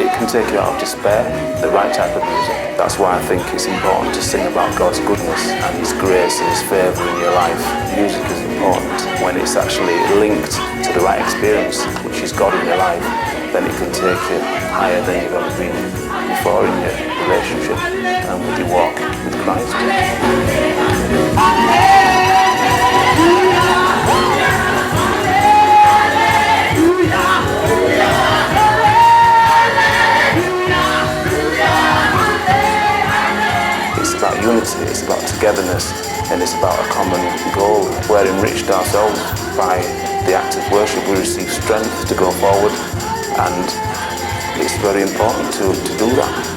it can take you out of despair, the right type of music. That's why I think it's important to sing about God's goodness and His grace and His favour in your life. Music is important when it's actually linked to the right experience, which is God in your life. Then it can take you higher than you've ever been before in your relationship and with your walk with Christ. It's about unity, it's about togetherness, and it's about a common goal. We're enriched ourselves by the act of worship. We receive strength to go forward, and it's very important to do that.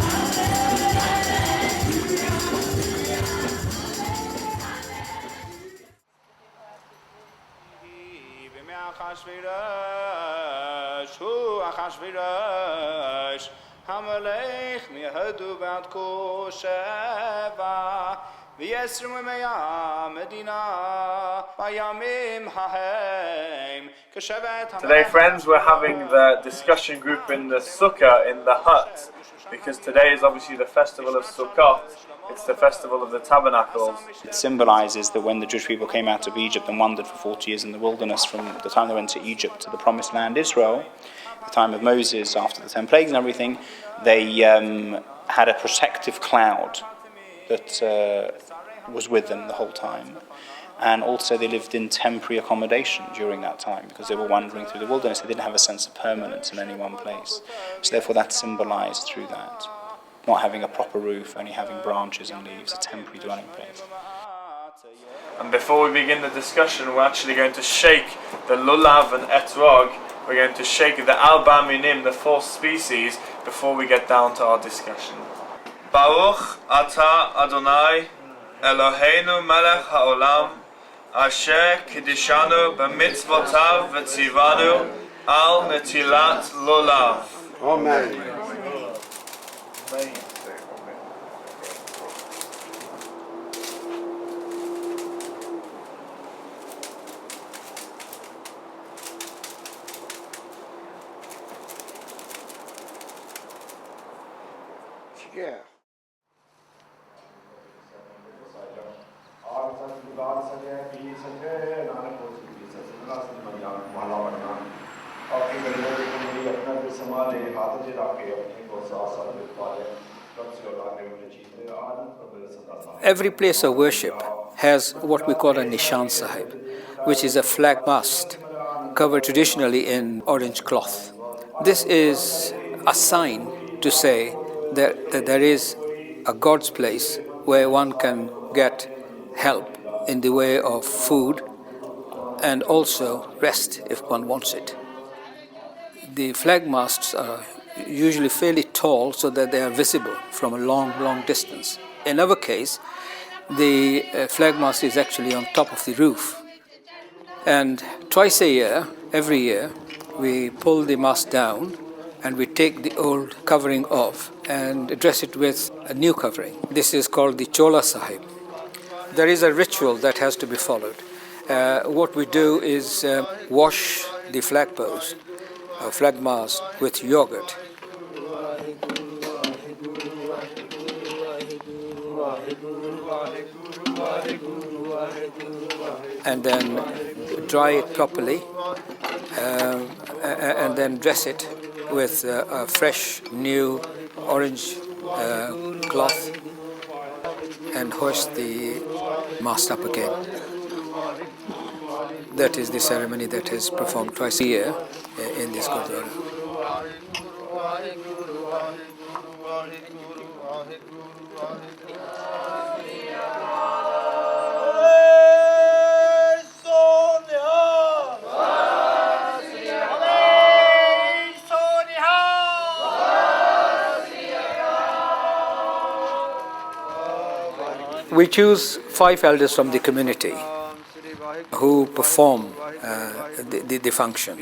Today, friends, we're having the discussion group in the Sukkah, in the hut, because today is obviously the festival of Sukkah. It's the festival of the tabernacles. It symbolises that when the Jewish people came out of Egypt and wandered for 40 years in the wilderness, from the time they went to Egypt to the promised land Israel, the time of Moses, after the 10 plagues and everything, they had a protective cloud that was with them the whole time. And also they lived in temporary accommodation during that time because they were wandering through the wilderness. They didn't have a sense of permanence in any one place. So therefore that's symbolised through that. Not having a proper roof, only having branches and leaves, a temporary dwelling place. And before we begin the discussion, we're actually going to shake the lulav and etrog. We're going to shake the alba minim, the 4 species, before we get down to our discussion. Baruch Ata Adonai Eloheinu Melech HaOlam Asher Kidishanu B'mitzvotav V'tzivanu Al Netilat Lulav. Amen. Yeah. Every place of worship has what we call a Nishan Sahib, which is a flag mast covered traditionally in orange cloth. This is a sign to say that there is a God's place where one can get help in the way of food and also rest if one wants it. The flag masts are usually fairly tall so that they are visible from a long distance. In our case, the flag mast is actually on top of the roof. And twice a year, every year, we pull the mast down and we take the old covering off and dress it with a new covering. This is called the Chola Sahib. There is a ritual that has to be followed. What we do is wash the flag post, flag mast, with yogurt. And then dry it properly and then dress it with a fresh new orange cloth and hoist the mast up again. That is the ceremony that is performed twice a year in this gudwara. We choose 5 elders from the community who perform the function.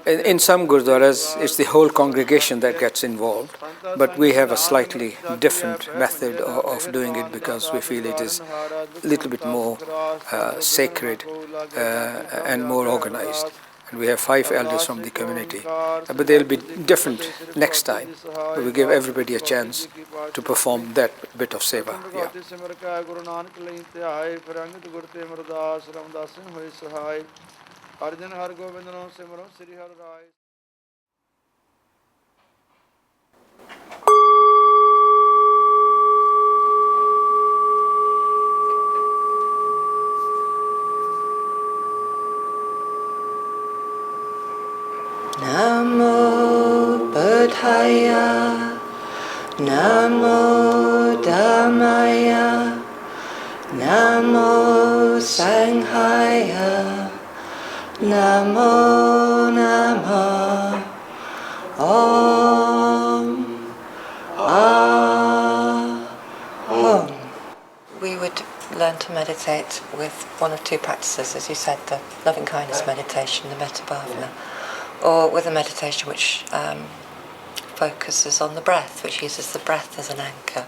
In some gurdwaras, it's the whole congregation that gets involved, but we have a slightly different method of doing it because we feel it is a little bit more sacred and more organized. And we have 5 elders from the community. But they'll be different next time. We give everybody a chance to perform that bit of seva. Yeah. Namo Buddhaya, Namo Dhammaya, Namo Sanghaya, Namo Namah, Om Ahom. We would learn to meditate with one of 2 practices, as you said, the loving kindness meditation, the metta bhavana, or with a meditation which focuses on the breath, which uses the breath as an anchor.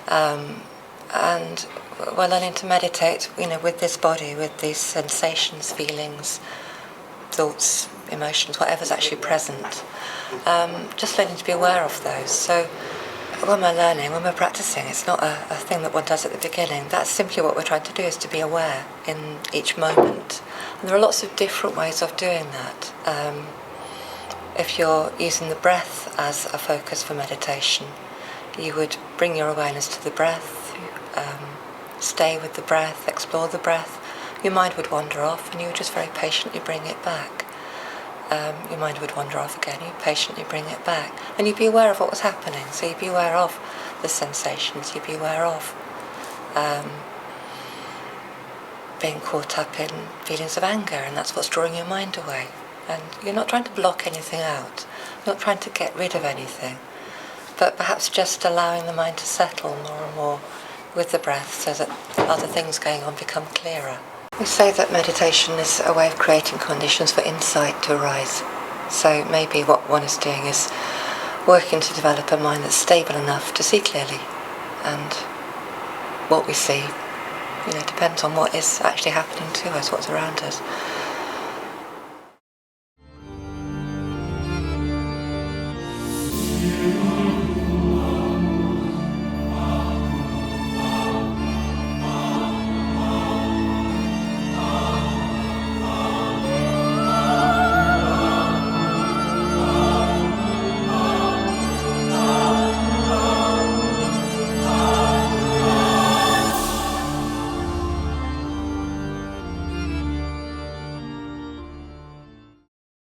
And we're learning to meditate, with this body, with these sensations, feelings, thoughts, emotions, whatever's actually present. Just learning to be aware of those. So when we're practicing, it's not a thing that one does at the beginning. That's simply what we're trying to do, is to be aware in each moment. And there are lots of different ways of doing that. If you're using the breath as a focus for meditation, you would bring your awareness to the breath, stay with the breath, explore the breath. Your mind would wander off and you would just very patiently bring it back. Your mind would wander off again, you'd patiently bring it back. And you'd be aware of what was happening, so you'd be aware of the sensations, you'd be aware of being caught up in feelings of anger, and that's what's drawing your mind away. And you're not trying to block anything out, not trying to get rid of anything, but perhaps just allowing the mind to settle more and more with the breath so that other things going on become clearer. We say that meditation is a way of creating conditions for insight to arise. So maybe what one is doing is working to develop a mind that's stable enough to see clearly. And what we see, depends on what is actually happening to us, what's around us.